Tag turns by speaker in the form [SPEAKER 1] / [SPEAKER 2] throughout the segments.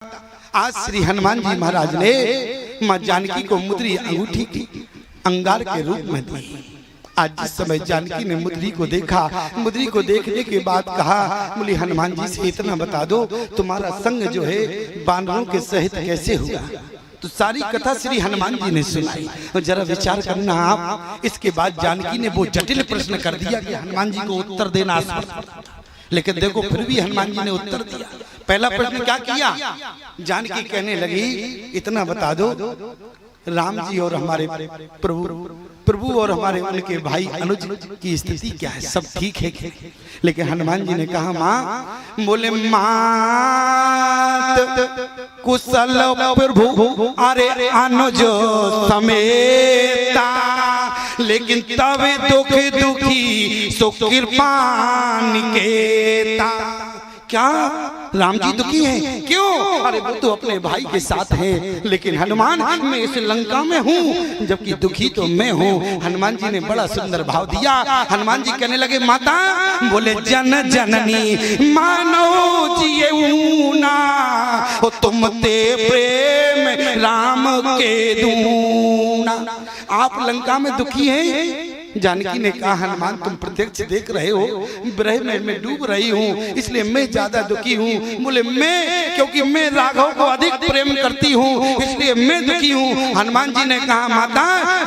[SPEAKER 1] आज श्री हनुमान जी महाराज ने माँ जानकी को मुद्री अंगूठी की अंगार के रूप में दी। आज जिस समय जानकी ने मुद्री को देखा, मुद्री को देखने के बाद कहा, बोली हनुमान जी से इतना बता दो तुम्हारा संग जो है बानरों के सहित कैसे हुआ। तो सारी कथा श्री हनुमान जी ने सुनाई। और जरा विचार करना आप, इसके बाद जानकी ने वो जटिल प्रश्न कर दिया कि हनुमान जी को उत्तर देना आसान, लेकिन देखो फिर भी हनुमान जी ने उत्तर दिया। पहला प्रश्न क्या किया, जानकी कहने लगी इतना बता दो राम जी और हमारे प्रभु और हमारे उनके भाई अनुज की स्थिति क्या है, सब ठीक है? लेकिन हनुमान जी ने कहा माँ, बोले मात कुशल प्रभु अरे अनुज समेता, लेकिन तब दुख दुखी सो कृपा निकेता। क्या राम जी दुखी हैं? क्यों? अरे वो तो अपने भाई के साथ हैं, लेकिन हनुमान मैं इस लंका में हूँ, जबकि दुखी तो मैं हूँ। हनुमान जी ने बड़ा सुंदर भाव दिया। हनुमान जी कहने लगे माता, बोले जन जननी मानो जिएऊना, ओ तुम ते प्रेम राम के दूना। आप लंका में दुखी हैं? जानकी ने कहा हनुमान तुम प्रत्यक्ष देख रहे हो, विरह में मैं डूब रही हूँ, इसलिए मैं ज्यादा दुखी हूँ। बोले मैं, क्योंकि मैं राघव को अधिक प्रेम करती हूँ इसलिए मैं दुखी हूँ। हनुमान जी ने कहा माता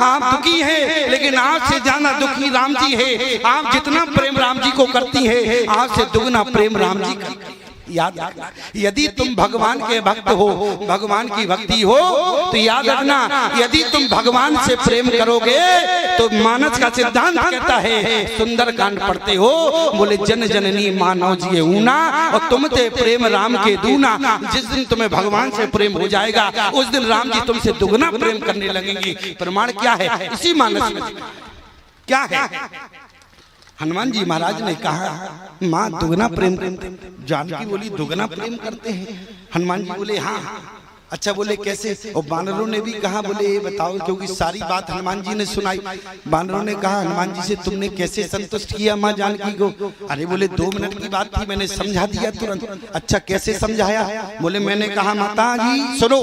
[SPEAKER 1] आप दुखी हैं, लेकिन आपसे ज्यादा दुखी राम जी है। आप जितना प्रेम राम जी को करती है, आपसे दुगना प्रेम राम जी का। याद रखना, यदि तुम भगवान के भक्त हो, भगवान की भक्ति हो, तो याद रखना यदि तुम भगवान से प्रेम करोगे तो मानस का सिद्धांत कहता है, सुंदर कांड पढ़ते हो, बोले जन जननी मानव जिए ऊना, और तुम ते प्रेम राम के दूना। जिस दिन तुम्हें भगवान से प्रेम हो जाएगा उस दिन राम जी तुमसे दुगना प्रेम करने लगेंगे। प्रमाण क्या है? इसी मानस में क्या है? हनुमान जी महाराज ने कहा माँ दुगना प्रेम करते। जानकी बोली दुगना प्रेम करते हैं? हनुमान जी बोले हाँ। अच्छा बोले कैसे? और बानरों ने भी कहा, बोले ये बताओ, क्योंकि सारी बात हनुमान जी ने सुनाई। बानरों ने कहा हनुमान जी से तुमने कैसे संतुष्ट किया माँ जानकी को? अरे बोले 2 मिनट की बात थी, मैंने समझा दिया तुरंत। अच्छा कैसे समझाया? बोले मैंने कहा माता जी सुनो।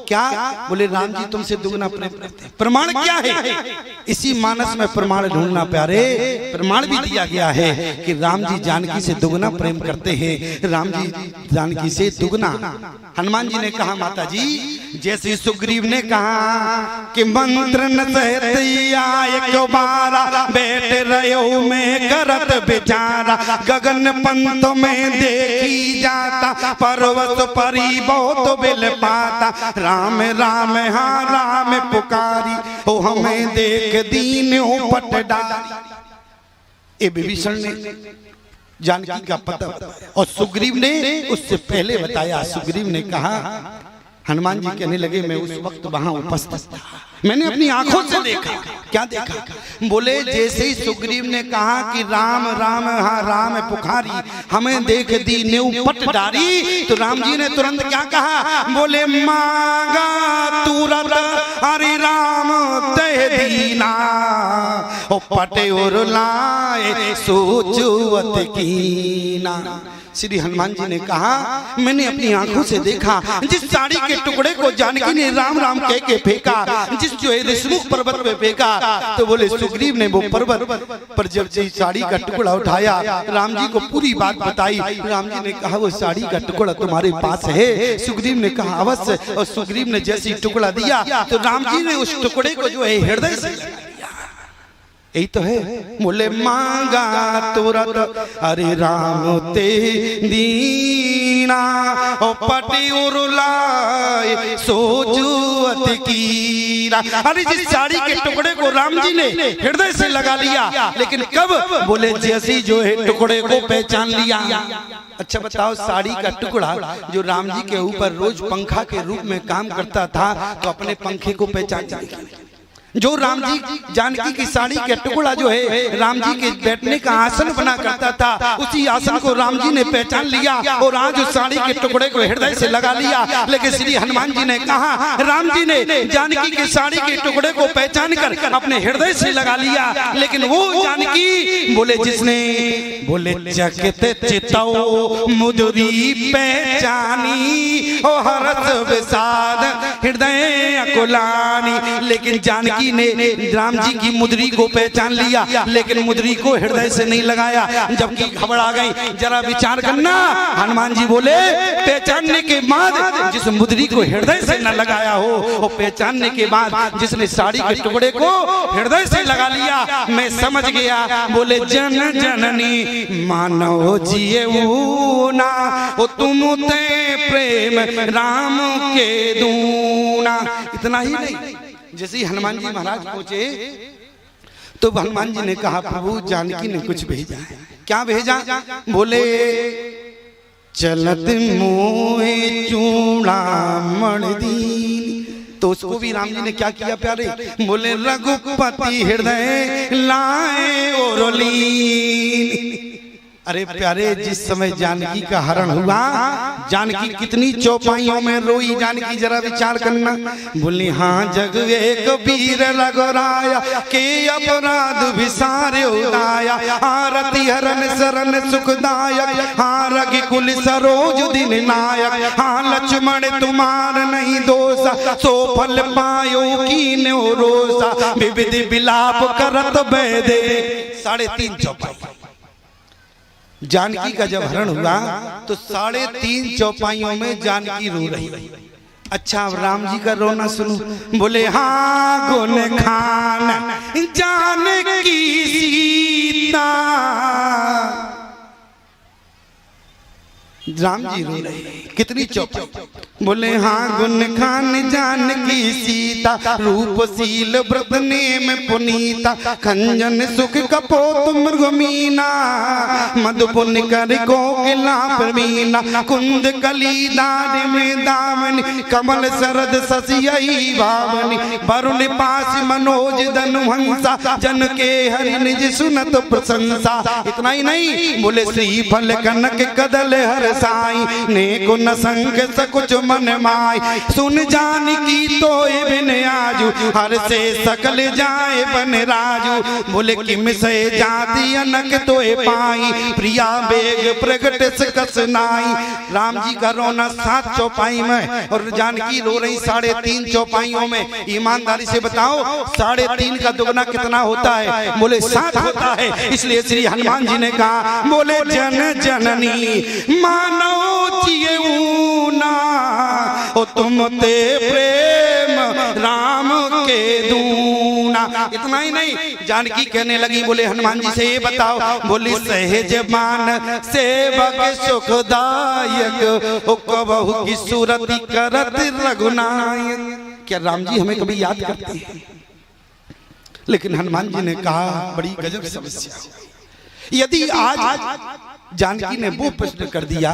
[SPEAKER 1] क्या? बोले राम जी तुमसे दुगना प्रेम करते हैं। प्रमाण क्या है? इसी मानस में प्रमाण ढूंढना प्यारे। प्रमाण भी दिया गया है कि राम जी जानकी से दुगना प्रेम करते हैं, राम जी जानकी से दुगना। हनुमान जी ने कहा माता जी, जैसे सुग्रीव ने कहा कि मंत्र न सहत आए बारा, बैठ रहो में करत बेचारा, गगन पंथ में देखी जाता, पर्वत परी बहुत बिल पाता, राम राम हाँ राम पुकारी, ओ हमें देख दीन पट डाली। ए विभीषण ने जानकी का पता और सुग्रीव ने उससे पहले बताया। सुग्रीव ने कहा, हनुमान जी कहने लगे मैं उस वक्त वहां उपस्थित था, मैंने अपनी आंखों से देखा। क्या देखा? बोले जैसे ही सुग्रीव ने कहा कि राम राम हाँ राम पुकारी, हमें देख दी न्यू पट डारी, तो राम जी ने तुरंत क्या कहा? बोले मांगा तुरंत हरि राम तह दीना, ओ पटे और लाए सोचुवत कीना। श्री हनुमान जी ने कहा मैंने अपनी आंखों से देखा, जिस साड़ी के टुकड़े को जानकी ने राम राम कह के फेंका, जिस जो है ऋषमुख पर्वत पे फेंका, तो बोले सुग्रीव ने वो पर्वत पर जब साड़ी का टुकड़ा उठाया, राम जी को पूरी बात बताई। राम जी ने कहा वो साड़ी का टुकड़ा तुम्हारे पास है? सुग्रीव ने कहा अवश्य। और सुग्रीव ने जैसे ही टुकड़ा दिया तो राम जी ने उस टुकड़े को जो है हृदय से, यही तो है, बोले मांगा तुरंत अरे राम ते दीना, ओ पटी उरुलाए सोचुवत कीरा। अरे जिस साड़ी के टुकड़े को राम जी ने हृदय से लगा लिया, लेकिन कब? बोले जैसी जो है टुकड़े को पहचान लिया। अच्छा बताओ, साड़ी का टुकड़ा जो राम जी के ऊपर रोज पंखा के रूप में काम करता था, तो अपने पंखे को पहचान जाएगा। जो राम जी जानकी की साड़ी के टुकड़ा जो है राम जी के बैठने का आसन बना करता था, उसी आसन को राम जी ने पहचान लिया और आज उस साड़ी के टुकड़े को हृदय से लगा लिया। लेकिन श्री हनुमान जी ने कहा, राम जी ने जानकी के साड़ी के टुकड़े को पहचान कर अपने हृदय से लगा लिया, लेकिन वो जानकी बोले जिसने बोले चकित चितौ मुदरी पहचानी ओ हरस विषाद हृदय अकुलानी। लेकिन जानकी ने राम जी की मुद्री को पहचान लिया, लेकिन मुद्री को हृदय से नहीं लगाया। जबकि खबर आ गई, जरा विचार करना, हनुमान जी बोले पहचानने के बाद जिस मुद्री को हृदय से न लगाया हो, वो पहचानने के बाद जिसने साड़ी के टुकड़े को हृदय से लगा लिया, मैं समझ गया। बोले जन जननी मानव जिए ना वो तुम ते प्रेम राम के दूना। इतना ही नहीं, जैसे ही हनुमान जी महाराज पहुंचे तो हनुमान जी ने कहा, प्रभु जानकी ने कुछ भेजा है। क्या भेजा? बोले चलत मोहे चूड़ामण दीन। तो उसको भी राम जी ने क्या किया प्यारे? बोले रघुपति हृदय लाए और लीन। अरे प्यारे, जिस समय जानकी का हरण हुआ, जानकी कितनी चौपाइयों में रोई, जानकी जरा विचार करना। बोली हाँ जग एक वीर रघुराया के अपराध विसारे उदाया, आरती हरण शरण सुखदायक, हाँ रघुकुल सरोज दिन नायक, हाँ लक्ष्मण तुम्हार नहीं दोषा, सो फल पायो कीन रोसा, विविध विलाप करत बैदे। 3.5 चौपाई जानकी का जब हरण हुआ तो 3.5 चौपाइयों में जानकी रो रही। अच्छा, अब राम जी का रोना सुनो। बोले हाँ गुण खान जानकी सीता। राम जी रो रहे, कितनी चौपाई। बोले हाँ गुण खान जानकी सीता, रूपशील व्रत नेम पुनीता, खंजन सुख कपोत मृगमीना, मधुपुन कर कोकिला प्रवीणा, कुंद कली दार में दामनी, कमल शरद शशियई भावनी, वरुण पास मनोज धनुहंसा, जन के हरि निज सुनत प्रशंसा। इतना ही नहीं, बोले श्री फल कनक कदल हर साई, ने गुण संग सकुच मन माई, सुन जानकी तो बिन आजू, हर से सकल जाए बन राजू। बोले किम से जाति अनक तो पाई, प्रिया बेग प्रगट सकस नाई। राम जी का रोना 7 चौपाई में और जानकी रो रही 3.5 चौपाइयों में। ईमानदारी से बताओ 3.5 का दुगना कितना होता है? बोले 7 होता है। इसलिए श्री हनुमान जी ने कहा, बोले जन जननी मानो जिए ना ओ तुम ते प्रेम राम के दूना। इतना ही नहीं, जानकी कहने लगी, बोले हनुमान जी से ये बताओ, बोली सहज मान सेवक सुखदायक, ओ कबहु की सूरति करत रघुनायक। क्या राम जी हमें कभी याद करते हैं? लेकिन हनुमान जी ने कहा, बड़ी गजब समस्या। यदि आज जानकी ने वो प्रश्न कर दिया,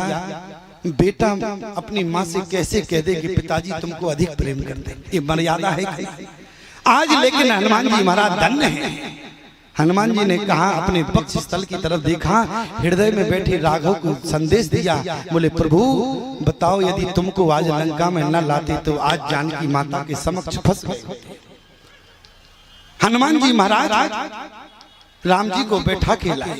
[SPEAKER 1] बेटा अपनी माँ से कैसे कह दे कि पिताजी तुमको अधिक प्रेम करते, ये मर्यादा है आज? लेकिन हनुमान जी महाराज धन्य हैं। हनुमान जी ने कहा, अपने पक्ष स्थल की तरफ देखा, हृदय में बैठे राघव को संदेश दिया। बोले प्रभु बताओ, यदि तुमको आज लंका में न लाते तो आज जानकी माता के समक्ष फंस गए। हनुमान जी महाराज राम जी को बैठा के लाए,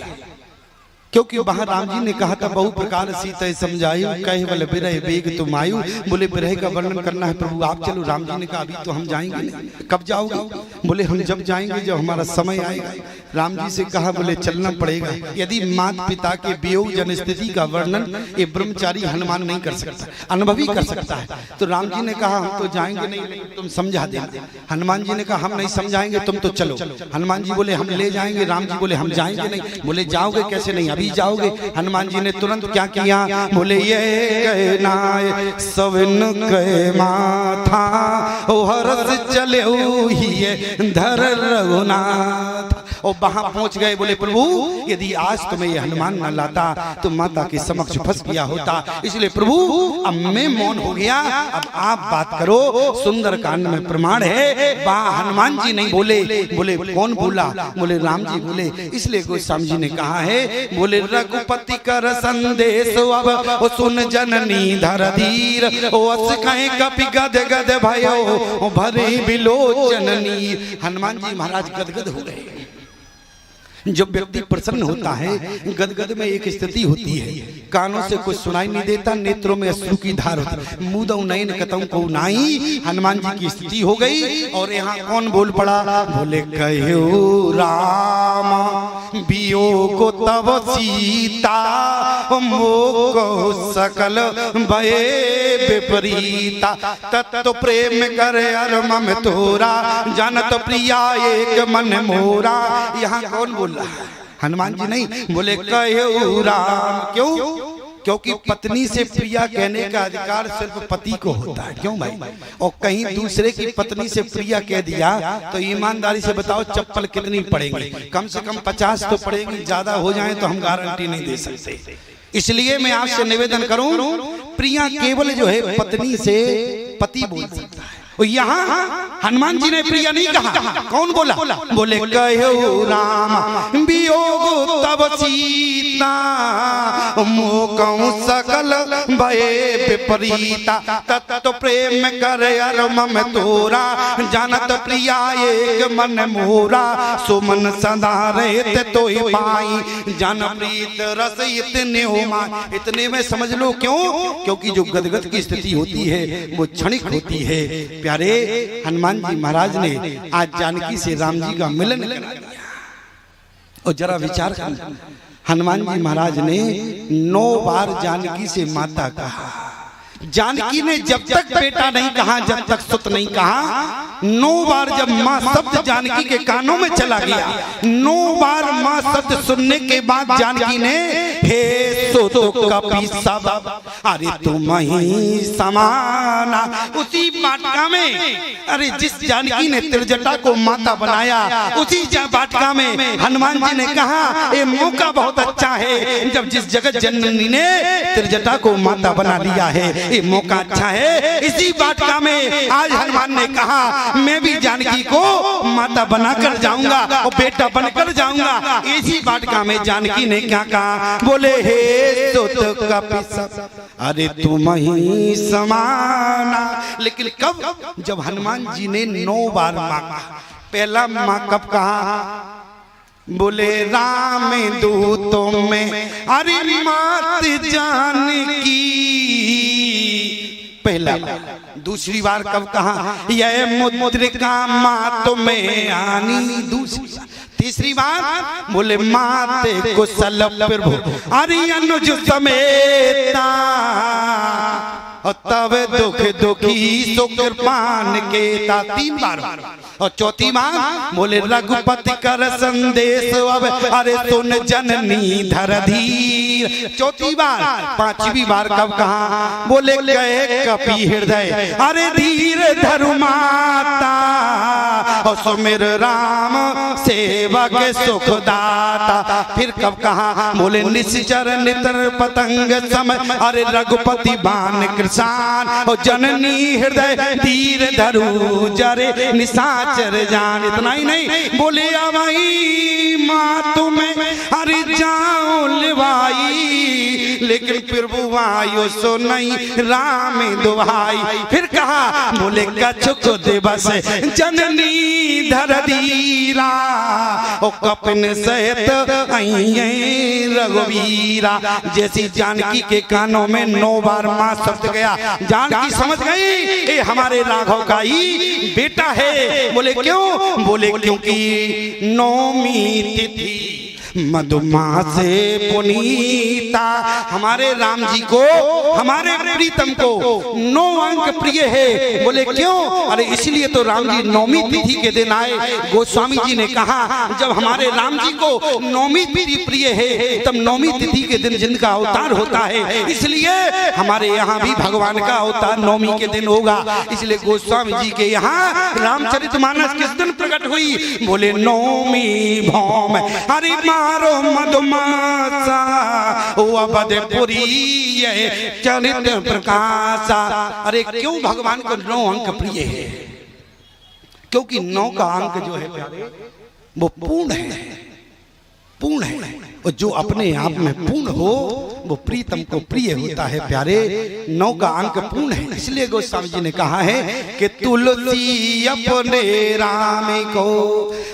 [SPEAKER 1] क्योंकि वहां राम जी ने कहा था, बहु प्रकार सीता समझायु, कहे बोले बिरह बेग तुम आयु। बोले बिरह का वर्णन करना है प्रभु, आप चलो। राम जी ने कहा, अभी तो हम जाएंगे नहीं। कब जाओगे? बोले हम जब जाएंगे जब हमारा समय आएगा। राम जी से कहा, बोले चलना पड़ेगा। यदि माता पिता के वियोग जन स्थिति का वर्णन ये ब्रह्मचारी हनुमान नहीं कर सकता, अनुभवी कर सकता है। तो राम जी ने कहा, हम तो जाएंगे नहीं, तुम समझा देना। हनुमान जी ने कहा, हम नहीं समझाएंगे, तुम तो चलो। हनुमान जी बोले, हम ले जाएंगे। राम जी बोले, हम जाएंगे नहीं। बोले जाओगे कैसे नहीं, अभी जाओगे। हनुमान जी ने तुरंत क्या किया? बोले ये कहना सवन कह माथा, ओ हरस चले धर रघुनाथ। और वहां पहुंच गए। बोले प्रभु यदि आज तुम्हें ये हनुमान न लाता तो माता के समक्ष फंस गया होता, इसलिए प्रभु अब मैं मौन हो गया, अब आप बात करो। सुंदर कांड में प्रमाण है, वहां हनुमान जी नहीं बोले। बोले कौन बोला? बोले राम जी बोले। इसलिए गोस्वामी जी ने कहा है, बोले रघुपति कर संदेश अब सुन जननी धर धीर, कहे कपि गद गद भयो भरे बिलोचननी। हनुमान जी महाराज गदगद हो गए। जब व्यक्ति प्रसन्न होता है, गदगद में एक स्थिति होती है, कानों से कुछ सुनाई नहीं देता, नेत्रों में अश्रु की धार होती, मुदौ नयन कतम को नाई। हनुमान जी की स्थिति हो गई। और यहाँ कौन बोल पड़ा? बोले कहो राम वियोग तव सीता, मोको सकल भये विपरीता, तत्व प्रेम करे अरमम तोरा, जानत प्रिया एक मन मोरा। यहाँ कौन बोल? हनुमान जी नहीं बोले, कहो राम। क्यों? क्योंकि पत्नी से प्रिया कहने का अधिकार सिर्फ पति को होता है। क्यों भाई? और कहीं दूसरे की पत्नी से प्रिया कह दिया तो ईमानदारी से बताओ चप्पल कितनी पड़ेंगी? कम से कम 50 तो पड़ेगी, ज्यादा हो जाए तो हम गारंटी नहीं दे सकते। इसलिए मैं आपसे निवेदन करूं, प्रिया केवल जो है पत्नी से पति बोल सकता है। यहाँ हनुमान जी ने प्रिया नहीं कहा। कौन बोला? बोले कहो राम वियोग तब सीता, मोकौ सकल भये विपरीता, तत्व प्रेम करे अरमम तोरा, जानत प्रिया एक मन मोरा, सुमन सदा रहते तो पाई, जान प्रीत रस इतने हो माई। इतने में समझ लो। क्यों? क्योंकि जो गदगद की स्थिति होती है वो क्षणिक होती है। प्यारे हनुमान जी महाराज ने आज जानकी से राम जी का मिलन करा दिया। और जरा विचार कर, हनुमान जी महाराज ने 9 बार जानकी से माता कहा। जानकी ने जब तक बेटा नहीं कहा, जब तक सुत नहीं कहा, 9 बार जब माँ शब्द जानकी के कानों में चला गया, 9 बार माँ शब्द सुनने के बाद जानकी ने हे सुत कपि सब, अरे तुम ही समाना। उसी वाटिका में, अरे जिस जानकी ने त्रिजटा को माता बनाया, उसी वाटिका में हनुमान जी ने कहा ये मौका बहुत अच्छा है, जब जिस जगत जननी ने त्रिजटा को माता बना लिया है, ये मौका अच्छा है। इसी वाटिका में आज हनुमान ने कहा मैं भी जानकी को माता बनाकर जाऊंगा और बेटा बनकर जाऊंगा। इसी वाटिका में जानकी ने क्या कहा? बोले हे सुत कपि सब, अरे तुम ही समाना। लेकिन कब? जब हनुमान जी ने 9 बार मांगा। पहला माँ कब कहा? बोले राम दूतों में अरे मात जानकी, पहला। दूसरी बार कब कहा? यह मुद्रिका मात में आनी, दूसरी। तीसरी बार बोले माते कुशल प्रभु अरे अनुज समेता, तब दुख दुखी सो कृपान केता। 3 बार। और चौथी बार बोले रघुपति कर संदेश अब, अरे सुन जननी धर धीर। चौथी बार। 5वीं बार कब कहा? बोले कहे कपि हृदय अरे धीर धरु माता, और सुमिर राम सेवक सुखदाता। फिर कब कहा? बोले निश्चर नितर पतंग सम, अरे रघुपति बाण कृषान, और जननी हृदय धीर धरु जरे निशाचर जान। इतना ही नहीं, बोले अवई माँ तुम्हें अरे जाओ लिवाई, लेकिन प्रभु वायु सो नहीं राम दुहाई। फिर कहा? बोले कछुक दिवस जननी धर धीरा, ओ कपिन सहित रघुवीरा। जैसी जानकी के कानों में 9 बार माँ शब्द गया, जानकी समझ गई ये हमारे राघव का ही बेटा है। बोले क्यों? बोले क्योंकि 9वीं तिथि मधुमा से पुनीता। हमारे राम जी को, हमारे प्रीतम को 9 अंक प्रिय है। बोले क्यों? अरे इसलिए तो राम जी 9वीं तिथि के दिन आए। गोस्वामी जी ने कहा जब हमारे राम जी को 9वीं तिथि प्रिय है तब 9वीं तिथि के दिन जिनका अवतार होता है, इसलिए हमारे यहाँ भी भगवान का अवतार 9वीं के दिन होगा। इसलिए गोस्वामी जी के यहाँ रामचरितमानस किस दिन प्रकट हुई? बोले 9वीं भौम हरि मारो मधुमासा अवधपुरी चरित प्रकाशा। अरे क्यों भगवान को 9 अंक प्रिय है? क्योंकि 9 का अंक जो है प्यारे वो पूर्ण है, पूर्ण है। और जो अपने आप में पूर्ण हो वो प्रीतम को प्रिय होता है प्यारे। 9 का अंक पूर्ण है। इसलिए गोस्वामी जी ने कहा है कि तुलसी अपने राम को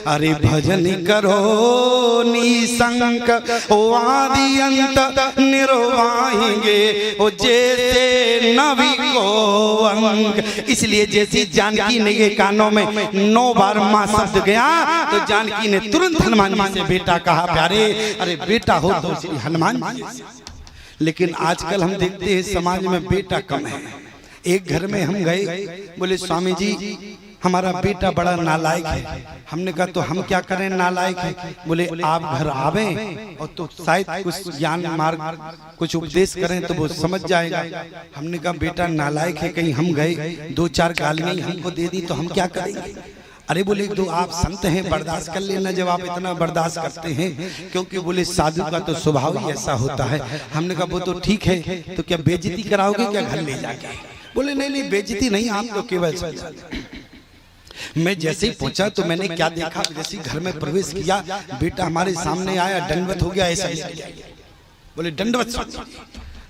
[SPEAKER 1] अरे भजन करो निसंक ओ आदि अंत निर्वाहेंगे ओ जैसे नवी को अंग। इसलिए जैसे जानकी ने के कानों में 9 बार मां शब्द गया तो जानकी ने तुरंत हनुमान जी से बेटा कहा प्यारे। अरे बेटा हो तो श्री हनुमान जी। लेकिन आजकल हम देखते हैं समाज में बेटा कम है। एक घर में हम गए, बोले स्वामी जी हमारा बेटा बड़ा नालायक है। हमने कहा तो हम क्या करें, नालायक है? बोले आप घर आवे और तो शायद कुछ ज्ञान मार्ग कुछ उपदेश करें तो वो समझ जाएगा। हमने कहा बेटा नालायक है, कहीं हम गए 2-4 गालियां हमको दे दी तो हम क्या करेंगे? अरे बोले तो आप संत हैं, बर्दाश्त कर लेना जब आप इतना बर्दाश्त करते हैं, क्योंकि बोले साधु का तो स्वभाव ही ऐसा होता है। हमने कहा वो तो ठीक है, तो क्या बेइज्जती कराओगे क्या घर ले जाके? बोले नहीं नहीं बेइज्जती नहीं, आप तो केवल मैं जैसे ही पहुंचा तो मैंने क्या देखा, जैसे घर में प्रवेश किया बेटा हमारे सामने आया, दंडवत हो गया ऐसा। बोले दंडवत?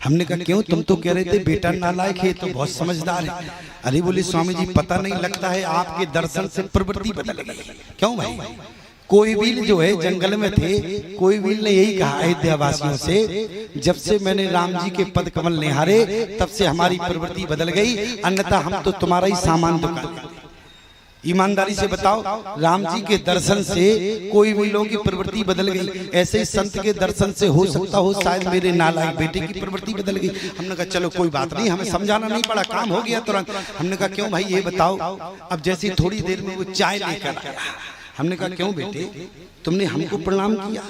[SPEAKER 1] हमने कहा क्यों? तुम तो कह रहे थे बेटा नालायक है, तो बहुत समझदार है। अरे बोले स्वामी जी पता नहीं लगता है आपके दर्शन से प्रवृत्ति बदल गई। क्यों भाई? कोई बील जो है जंगल में थे, कोई बील ने यही कहा अयोध्या वासियों से, जब से मैंने राम जी के पद कमल निहारे तब से हमारी प्रवृत्ति बदल गई, अन्यथा हम तो तुम्हारा ही सामान दुकान। ईमानदारी से बताओ, राम जी के दर्शन से कोई भी लोगों की प्रवृत्ति बदल गई, ऐसे ही संत के दर्शन से हो सकता हो शायद मेरे नालायक बेटे की प्रवृत्ति बदल गई। हमने कहा चलो कोई बात नहीं, हमें समझाना नहीं पड़ा, काम हो गया तुरंत। हमने कहा क्यों भाई ये बताओ? अब जैसी थोड़ी देर में वो चाय लेकर आया, हमने कहा क्यों बेटे तुमने हमको प्रणाम किया?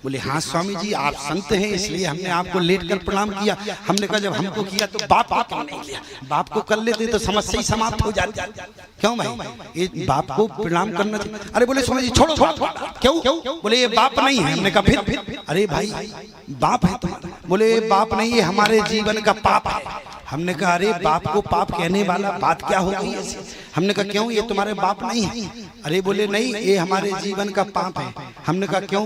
[SPEAKER 1] बोले हाँ स्वामी जी आप संत हैं इसलिए हमने आपको लेट कर प्रणाम किया। हमने कहा जब हमको किया तो बाप क्यों नहीं किया? बाप को कर लेते तो समस्या ही समाप्त हो जाती। क्यों भाई ये बाप को प्रणाम करना चाहिए? अरे बोले स्वामी जी छोड़ो क्यों? बोले ये बाप नहीं है। हमने कहा फिर? अरे भाई बाप है तुम्हारा। बोले बाप नहीं ये हमारे जीवन का पाप है। हमने कहा अरे बाप को पाप कहने वाला बात क्या हो गई? हमने कहा क्यों ये तुम्हारे बाप नहीं है? अरे बोले नहीं ये हमारे जीवन का पाप है। हमने कहा क्यों?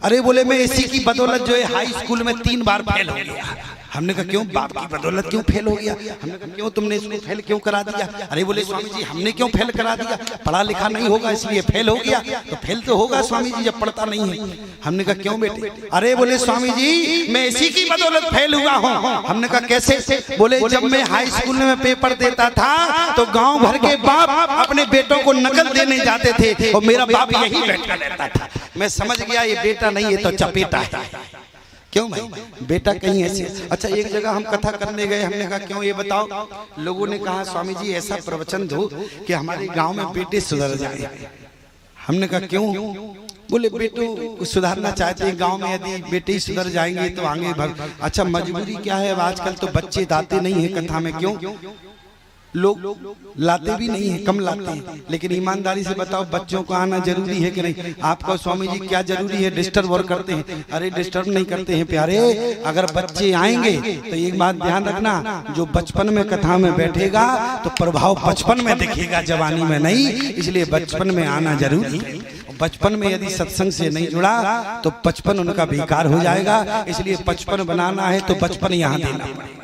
[SPEAKER 1] अरे बोले मैं इसी की बदौलत जो है हाई स्कूल में 3 बार फेल हो गया। हमने कहा क्यों? बाप की बदौलत क्यों फेल हो गया? हमने कहा क्यों तुमने इसको फेल क्यों करा दिया? अरे बोले स्वामी जी हमने क्यों फेल करा दिया? पढ़ा लिखा नहीं होगा इसलिए फेल हो गया। तो फेल तो होगा स्वामी जी जब पढ़ता नहीं है। हमने कहा क्यों बेटे? अरे बोले स्वामी जी मैं इसी की बदौलत फेल हुआ हूँ। हमने कहा कैसे? बोले जब मैं हाई स्कूल में पेपर देता था तो गाँव भर के बाप अपने बेटों को नकल देने जाते थे और मेरा बाप यही बैठा रहता था। मैं समझ गया ये बेटा नहीं है तो चपेटा है। क्यों भाई बेटा कहीं ऐसे? अच्छा एक जगह हम कथा करने गए, हमने कहा क्यों ये बताओ? लोगों ने कहा स्वामी जी ऐसा प्रवचन दो कि हमारे गांव में बेटे सुधर जाए। हमने कहा क्यों? बोले बेटो सुधारना चाहते हैं गांव में, यदि बेटे ही सुधर जाएंगे तो आगे भर। अच्छा मजबूरी क्या है? आजकल तो बच्चे लाते नहीं है कथा में। क्यों? लोग लाते भी नहीं है, कम लाते हैं। लेकिन ईमानदारी से बताओ बच्चों को आना जरूरी है कि नहीं? आपका स्वामी जी क्या जरूरी है? डिस्टर्ब और करते हैं? अरे डिस्टर्ब नहीं करते हैं प्यारे। अगर बच्चे आएंगे तो एक बात ध्यान रखना, जो बचपन में कथा में बैठेगा तो प्रभाव बचपन में दिखेगा, जवानी में नहीं। इसलिए बचपन में आना जरूरी है। बचपन में यदि सत्संग से नहीं जुड़ा तो बचपन उनका बेकार हो जाएगा। इसलिए बचपन बनाना है तो बचपन यहाँ देना पड़ेगा।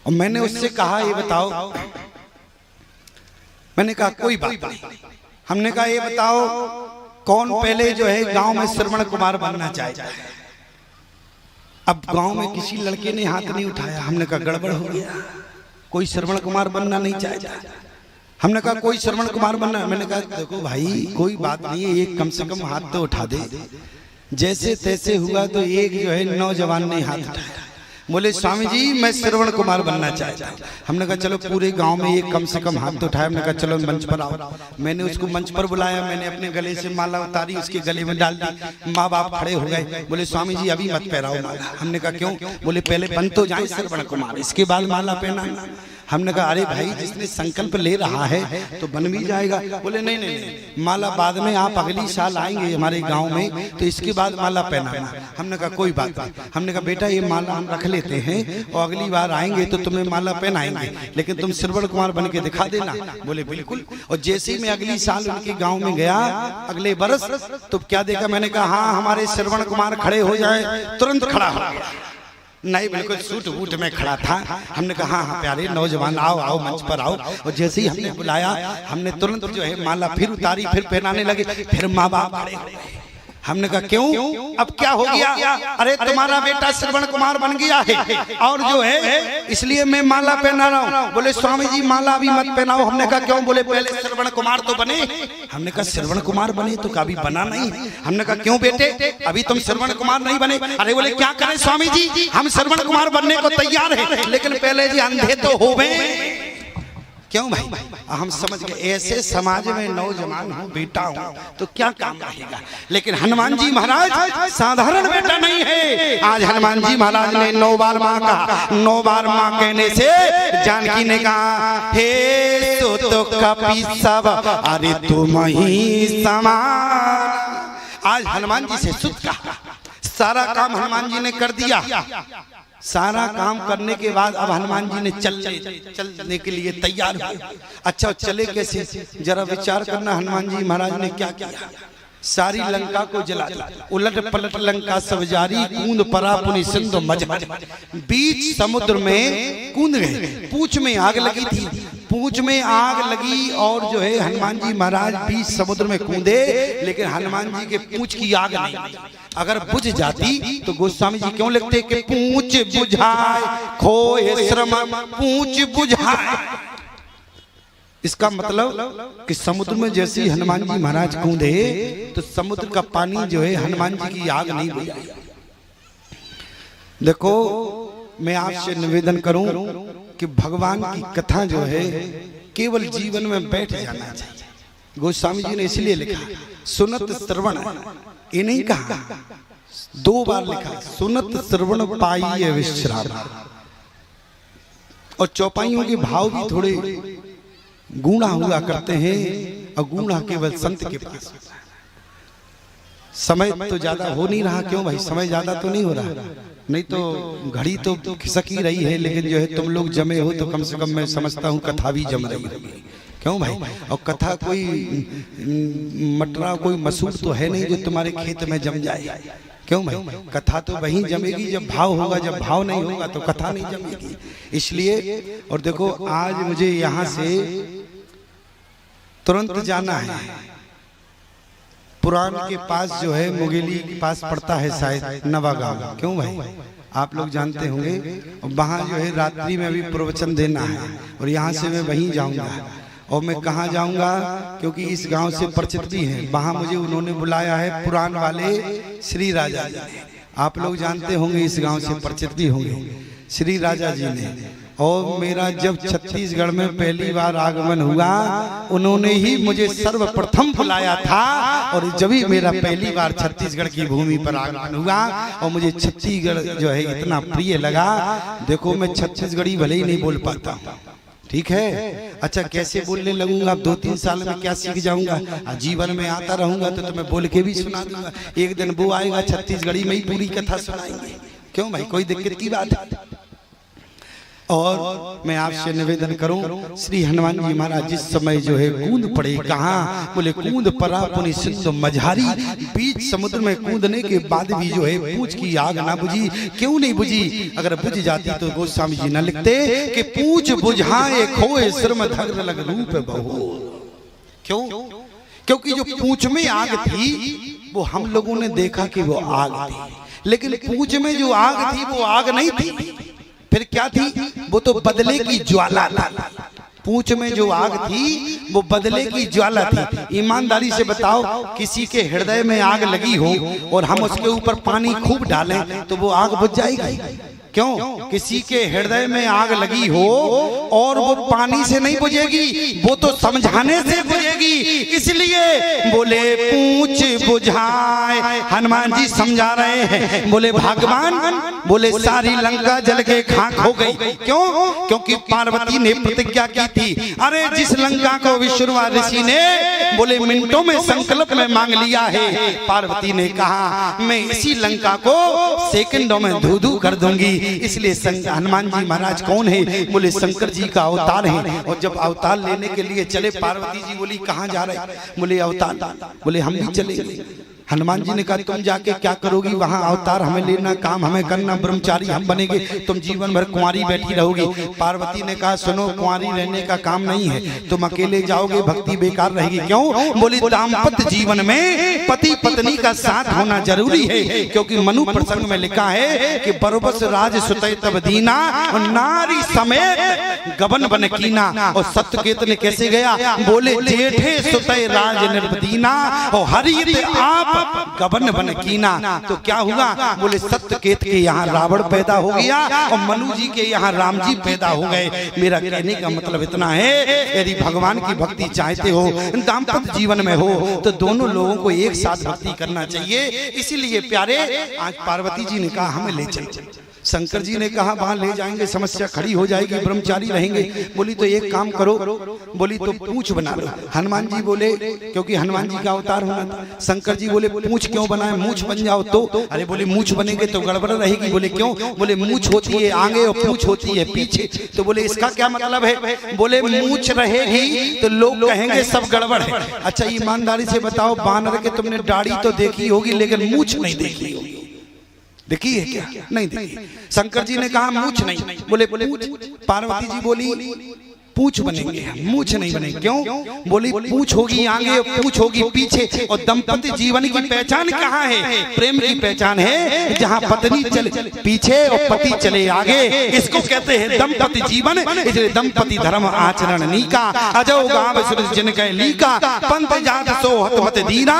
[SPEAKER 1] और मैंने उससे कहा ये बताओ, मैंने कहा कोई बात नहीं। हमने कहा ये बताओ कौन पहले जो है गांव में श्रवण कुमार बनना चाहता है? अब गांव में किसी लड़के ने हाथ नहीं उठाया। हमने कहा गड़बड़ हो गया, कोई श्रवण कुमार बनना नहीं चाहता। हमने कहा कोई श्रवण कुमार बनना है। मैंने कहा देखो भाई कोई बात नहीं है, एक कम से कम हाथ तो उठा दे। जैसे तैसे हुआ तो एक जो है नौजवान ने हाथ उठाया, बोले स्वामी जी मैं श्रवण कुमार बनना चाहता हूँ। हमने कहा चलो पूरे गांव में एक कम से कम हाथ तो उठाया। हमने कहा चलो मंच पर आओ। मैंने उसको मंच पर बुलाया, मैंने अपने गले से माला उतारी, उसके गले में डाल दी। माँ बाप खड़े हो गए, बोले स्वामी जी अभी मत पहनाओ माला। हमने कहा क्यों? बोले पहले बन तो जाए श्रवण कुमार, इसके बाद माला पहना। हमने कहा अरे भाई जिसने संकल्प ले रहा है तो बन भी जाएगा। बोले नहीं नहीं नहीं, माला बाद में, आप अगली साल आएंगे हमारे गांव में तो इसके बाद माला पहनाना। हमने कहा कोई बात नहीं। हमने कहा बेटा ये माला हम रख लेते हैं और अगली बार आएंगे तो तुम्हें माला पहनाएंगे, लेकिन तुम श्रवण कुमार बन के दिखा देना। बोले बिल्कुल। और जैसे ही मैं अगली साल उनके गाँव में गया अगले बरस, तो क्या देखा? मैंने कहा हाँ हमारे श्रवण कुमार खड़े हो जाए, तुरंत खड़ा हो गया। नहीं बिल्कुल सूट बूट में खड़ा था। हमने कहा हाँ प्यारे नौजवान आओ आओ मंच पर आओ। और जैसे ही हमने बुलाया हमने तुरंत जो है माला फिर उतारी, फिर पहनाने लगे। फिर माँ बाप खड़े हो गए। हमने कहा क्यों, अब क्या हो गया? अरे तुम्हारा बेटा श्रवण कुमार बन गया है और जो है इसलिए मैं माला पहना रहा हूँ। बोले स्वामी जी माला अभी मत पहनाओ। हमने कहा क्यों? बोले पहले श्रवण कुमार तो बने। हमने कहा श्रवण कुमार बने तो कभी बना नहीं। हमने कहा क्यों बेटे अभी तुम श्रवण कुमार नहीं बने? अरे बोले क्या करें स्वामी जी, हम श्रवण कुमार बनने को तैयार हैं, लेकिन पहले जी अंधे तो हो गए। क्यों भाई? हम समझ गए ऐसे समाज में नौजवान हूँ, बेटा हूँ तो क्या काम रहेगा। लेकिन हनुमान जी महाराज साधारण बेटा नहीं है। आज हनुमान जी महाराज ने 9 बार माँ कहा। 9 बार माँ कहने से जानकी ने कहा हे तो कपि सब अरे तुम ही समान। आज हनुमान जी से सुत कहा, सारा काम हनुमान जी ने कर दिया। सारा काम करने के बाद अब हनुमान जी ने चलने के लिए तैयार हुए। अच्छा चले कैसे? जरा विचार करना। हनुमान जी महाराज ने क्या किया? सारी लंका को जला दिया। उलट पलट लंका सब जारी, कूद परा पुनि सिंधु मझधारी। बीच समुद्र में कूद गए। पूंछ में आग लगी थी, पूंछ में आग लगी और जो है हनुमान जी महाराज बीच समुद्र में कूदे, लेकिन हनुमान जी के पूंछ की आग नहीं। अगर बुझ जाती तो गोस्वामी जी क्यों लिखते कि पूंछ बुझाए खोए श्रम पूंछ बुझाए। इसका मतलब कि समुद्र में जैसे ही हनुमान जी महाराज कूदे तो समुद्र का पानी जो है हनुमान जी की आग नहीं बुझाई। देखो मैं आपसे निवेदन करूं कि भगवान की कथा जो है केवल जीवन में बैठ जाना चाहिए। गोस्वामी जी ने इसलिए लिखा सुनत श्रवण, ये नहीं कहा, 2 बार लिखा सुनत श्रवण पाइए विश्राम। और चौपाइयों के भाव भी थोड़े गूढ़ा हुआ करते हैं और गूढ़ा केवल संत के पास। समय तो ज्यादा हो नहीं रहा। क्यों भाई? समय ज्यादा तो नहीं हो रहा, नहीं तो घड़ी तो खिसक ही रही है, लेकिन जो है तुम लोग जमे हो तो कम से कम मैं समझता हूँ कथा भी जम रही है। क्यों भाई? और कथा कोई मटरा कोई मसूर तो है नहीं जो तुम्हारे खेत में जम जाए। क्यों भाई? कथा तो वहीं जमेगी जब भाव होगा, जब भाव नहीं होगा तो कथा नहीं जमेगी। इसलिए और देखो आज मुझे यहाँ से तुरंत जाना है। पुराण के पास जो है मुगेली के पास पड़ता है शायद नवागांव। क्यों भाई? आप लोग जानते होंगे। वहाँ जो है रात्रि में भी प्रवचन देना है और यहाँ से मैं वहीं जाऊँगा। और मैं कहाँ जाऊँगा? क्योंकि इस गांव से परिचित भी हैं। वहाँ मुझे उन्होंने बुलाया है पुराण वाले श्री राजा जी। आप लोग जानते होंगे, इस गांव से परिचित भी होंगे श्री राजा जी ने। और मेरा जब छत्तीसगढ़ में पहली बार आगमन हुआ उन्होंने ही मुझे सर्वप्रथम बुलाया था। और जब ही मेरा पहली बार छत्तीसगढ़ की भूमि पर आगमन हुआ और मुझे छत्तीसगढ़ जो है इतना प्रिय लगा। देखो मैं छत्तीसगढ़ी भले ही नहीं बोल पाता हूँ, ठीक है। अच्छा कैसे बोलने लगूंगा? अब 2-3 साल में क्या सीख जाऊंगा? जीवन में आता रहूंगा तो तुम्हें बोल के भी सुना दूंगा। एक दिन वो आएगा छत्तीसगढ़ी में ही पूरी कथा सुनाएंगे। क्यों भाई? कोई दिक्कत की बात है? और मैं आपसे निवेदन करूं, श्री हनुमान जी महाराज जिस समय जो है कूद पड़े, कहाँ? बोले कूद परा पुनि सिंधु मझधारी। बीच समुद्र में कूदने के बाद भी जो है पूंछ की आग ना बुझी। क्यों नहीं बुझी? अगर बुझ जाती तो गोस्वामी जी न लिखते कि पूंछ बुझाए खोए श्रम धग्र लग रूप बहु। क्यों? क्योंकि जो पूंछ में आग थी वो हम लोगों ने देखा कि वो आग थी, लेकिन पूंछ में जो आग थी वो आग नहीं थी। फिर क्या थी? वो तो बदले की ज्वाला थी। पूंछ में जो आग थी वो बदले की ज्वाला थी। ईमानदारी से बताओ, किसी के हृदय में आग लगी हो और हम उसके ऊपर पानी खूब डालें तो वो आग बुझ जाएगी? क्यों? किसी के हृदय में आग लगी हो और वो पानी से नहीं बुझेगी, वो तो समझाने से बुझेगी। इसलिए बोले पूंछ बुझाए, हनुमान जी समझा रहे हैं। बोले भगवान, बोले सारी लंका जल के खाक हो गई। क्यों? क्योंकि पार्वती ने प्रतिज्ञा की थी। अरे जिस लंका को विश्वकर्मा ऋषि ने बोले मिनटों में संकल्प में मांग लिया है, पार्वती ने कहा मैं इसी लंका को सेकंडों में धू धू कर दूंगी। इसलिए हनुमान जी महाराज कौन है? बोले शंकर जी का अवतार है। और जब अवतार लेने के लिए चले, पार्वती जी बोली कहाँ जा रहे? बोले अवतार। बोले हम भी चलेंगे। हनुमान जी ने कहा तुम जाके क्या करोगी वहां? अवतार हमें लेना, काम हमें करना, ब्रह्मचारी हम बनेंगे, तुम जीवन भर कुंवारी बैठी रहोगी। पार्वती ने कहा सुनो, कुंवारी रहने का काम नहीं है, तुम अकेले जाओगे, भक्ति बेकार रहेगी। क्यों? बोली दाम्पत्य जीवन में पति पत्नी का साथ होना जरूरी है, क्योंकि मनु प्रसंग में लिखा है कि बरबस राज सुतै तब दीना और नारी समेत गबन बन कीना। और सत्यकेत ने कैसे गया? बोले जेठे सुतै राज निर्दीना और हरित आप गबन बन कीना। तो क्या हुआ? बोले सत्यकेत के यहाँ रावण पैदा हो गया और मनु जी के यहाँ राम जी पैदा हो गए। मेरा कहने का मतलब इतना है, यदि भगवान की भक्ति चाहते हो, दाम्पत्य जीवन में हो, तो दोनों लोगों को एक साथ भक्ति करना चाहिए। इसीलिए प्यारे, आज पार्वती जी ने कहा हमें ले चल। शंकर जी ने कहा वहां ले जाएंगे समस्या खड़ी हो जाएगी, ब्रह्मचारी रहेंगे। बोली तो एक काम करो, बोली तो पूंछ बना लो। हनुमान जी बोले, क्योंकि हनुमान जी का अवतार होना था। शंकर जी बोले पूंछ क्यों बनाए? मूंछ बन जाओ तो। अरे बोले मूंछ बनेंगे तो गड़बड़ रहेगी। बोले क्यों? बोले मूंछ होती है आगे और पूंछ होती है पीछे। तो बोले इसका क्या मतलब है? बोले मूंछ रहेगी तो लोग कहेंगे सब गड़बड़ है। अच्छा ईमानदारी से बताओ, बानर के तुमने दाढ़ी तो देखी होगी लेकिन मूंछ नहीं देखी होगी, देखी है क्या? नहीं देखी। शंकर जी ने कहा मूंछ नहीं। बोले पूंछ। पार्वती जी बोली पूंछ बनेंगे, मूंछ नहीं बनेंगे। क्यों? बोली पूंछ होगी आगे और पूंछ होगी पीछे। और दंपति जीवन की पहचान कहाँ है? प्रेम की पहचान है जहाँ पत्नी चले पीछे और पति चले आगे। इसको कहते हैं दंपति जीवन। इसलिए दंपति धर्म आचरण नीका, अजो गाव सूरज जिन कह लीका, पंथ जात सो हत मत दीना,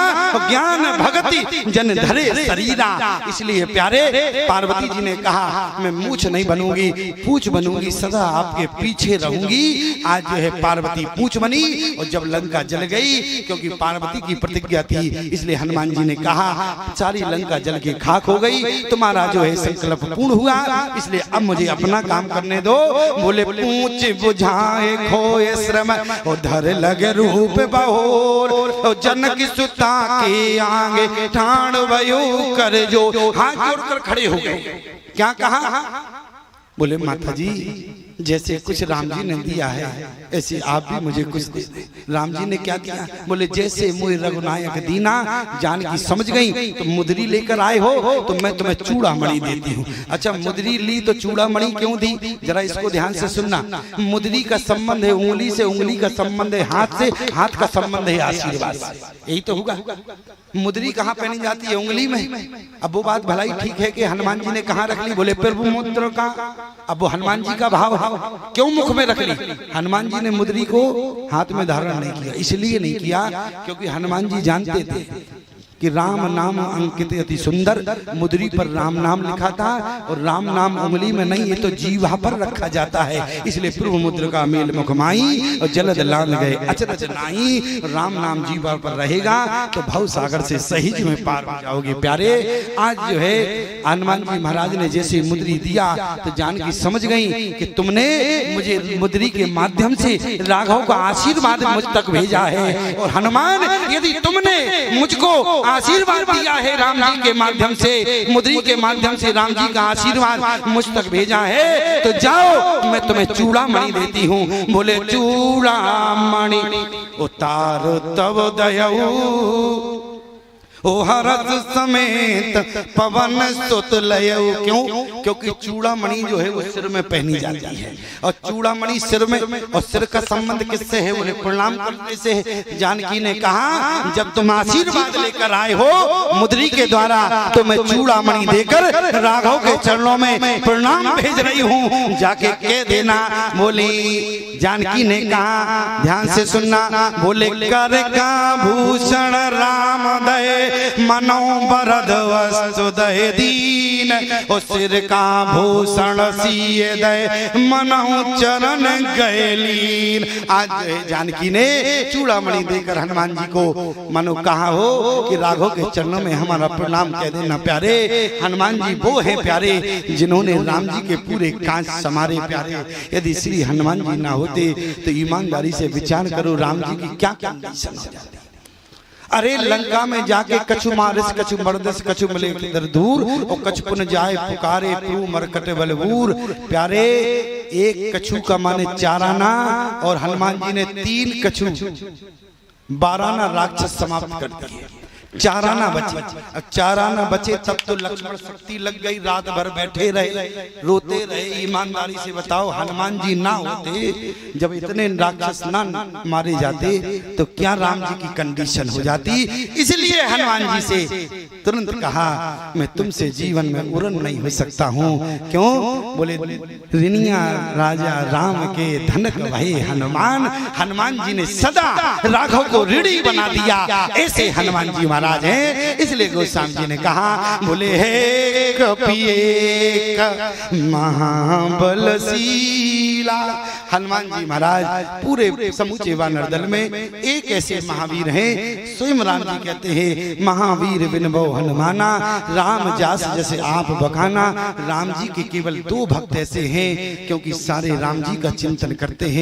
[SPEAKER 1] ज्ञान भगति जन धरे शरीरा। इसलिए प्यारे, पार्वती जी ने कहा मैं मूंछ नहीं बनूंगी, पूंछ बनूंगी, सदा आपके पीछे रहूंगी। आज जो है पार्वती पूंछ बनी और जब लंका जल गई, क्योंकि पार्वती की प्रतिज्ञा थी, इसलिए हनुमान जी ने कहा सारी लंका जल के खाक हो गई, तुम्हारा जो है संकल्प पूर्ण हुआ, इसलिए अब मुझे अपना काम करने दो। बोले पूंछ बुझाए खोए श्रम और धर लगे रूप बहोर, और जनक सुता के आगे ठाण वयो कर जो। हाथ जोड़कर खड़े हो गए। क्या कहा? बोले माता जी जैसे कुछ राम जी ने दिया है ऐसे आप भी मुझे कुछ दे दे। राम जी ने क्या दिया? बोले जैसे मुझे रघुनायक दीना जानकी समझ गई तो मुद्री लेकर आए हो तो मैं तुम्हें चूड़ा मणि देती हूँ। अच्छा मुद्री ली तो चूड़ा मणि क्यों दी? जरा इसको ध्यान से सुनना। मुद्री का संबंध है उंगली से, उंगली का संबंध है हाथ से, हाथ का संबंध है आशीर्वाद से। यही तो होगा। मुद्री कहाँ पहनी जाती है? उंगली में। अब वो बात भलाई ठीक है कि हनुमान जी ने कहाँ रख ली? बोले प्रभु मुद्रा का। अब वो हनुमान जी का भाव क्यों मुख में रख ली? हनुमान जी ने मुद्री को हाथ में धारण नहीं किया, इसलिए नहीं किया क्योंकि हनुमान जी जानते थे कि राम नाम अंकित अति सुंदर, मुद्री पर राम नाम लिखा था और राम नाम उंगली में नहीं, ये तो जीवा पर रखा जाता है। इसलिए पूर्व मुद्र का मेल मुखमाई और जलद लान गए अचरज नाही, राम नाम जीवा पर रहेगा तो भव सागर से सही में पार हो जाओगे। प्यारे, आज जो है हनुमान जी महाराज ने जैसे मुद्री दिया तो जानकी समझ गई कि तुमने मुझे मुद्री के माध्यम से राघव का आशीर्वाद मुझ तक भेजा है। और हनुमान, यदि तुमने मुझको आशीर्वाद दिया है राम जी के माध्यम से, मुद्री के माध्यम से राम जी का आशीर्वाद मुझ तक भेजा है, तो जाओ मैं तुम्हें चूड़ा मणि देती हूँ। बोले चूड़ा मणि उतारो तब दयऊ, ओ हरस समेत पवन सुत लयऊ। क्यों? क्योंकि चूड़ामणि जो है वो सिर में पहनी जाती है और चूड़ामणि सिर में, और सिर का संबंध किससे है? बोले प्रणाम करने से है। जानकी ने कहा जब तुम आशीर्वाद लेकर आए हो मुद्री के द्वारा तो मैं चूड़ामणि देकर राघव के चरणों में प्रणाम भेज रही हूँ, जाके कह देना। बोली जानकी ने कहा ध्यान से सुनना, बोले कर का भूषण राम दय मनो बरद वस्तु दय दीन, और सिर का भूषण सिए दय मनो चरण गैलीन। आज जानकी ने चूड़ामणि देकर हनुमान जी को मनो कहा हो कि राघव के चरणों में हमारा प्रणाम कह देना। प्यारे हनुमान जी वो है प्यारे जिन्होंने राम जी के पूरे कांच समारे। प्यारे यदि श्री हनुमान जी ना होते तो ईमानदारी से विचार करो राम जी की क्या कंडीशन हो जाती। अरे लंका में जाके कछु मारिस कछु मर्दस कछु मिले किधर दूर, और कछु पुन जाए पुकारे प्रभु मरकटे बलबूर। प्यारे एक कछु का माने 4 आना, और हनुमान जी ने 3 कछु 12 आना राक्षस समाप्त कर दिए। 4 आना बचे। अब 4 आना बचे तब तो लक्ष्मण शक्ति लग गई, रात भर बैठे रहे रोते रहे। ईमानदारी से बताओ हनुमान जी ना होते, जब इतने राक्षस ना मारे जाते तो क्या राम जी की कंडीशन हो जाती। इसलिए हनुमान जी से तुरंत कहा मैं तुमसे जीवन में उड़न नहीं हो सकता हूँ। क्यों? बोले रिनिया राजा राम के धनक भय हनुमान। हनुमान जी ने सदा राघव को ऋणी बना दिया। ऐसे हनुमान जी महाराज हैं। इसलिए गोस्वामी जी ने कहा बोले हे कपिए महाबलशीला। हनुमान जी महाराज पूरे समूचे वानर दल में एक ऐसे महावीर हैं। स्वयं राम जी कहते हैं महावीर बिनबो हनुमाना, राम जास जैसे आप बखाना। राम जी के केवल 2 भक्त ऐसे हैं क्योंकि सारे राम जी का चिंतन करते हैं।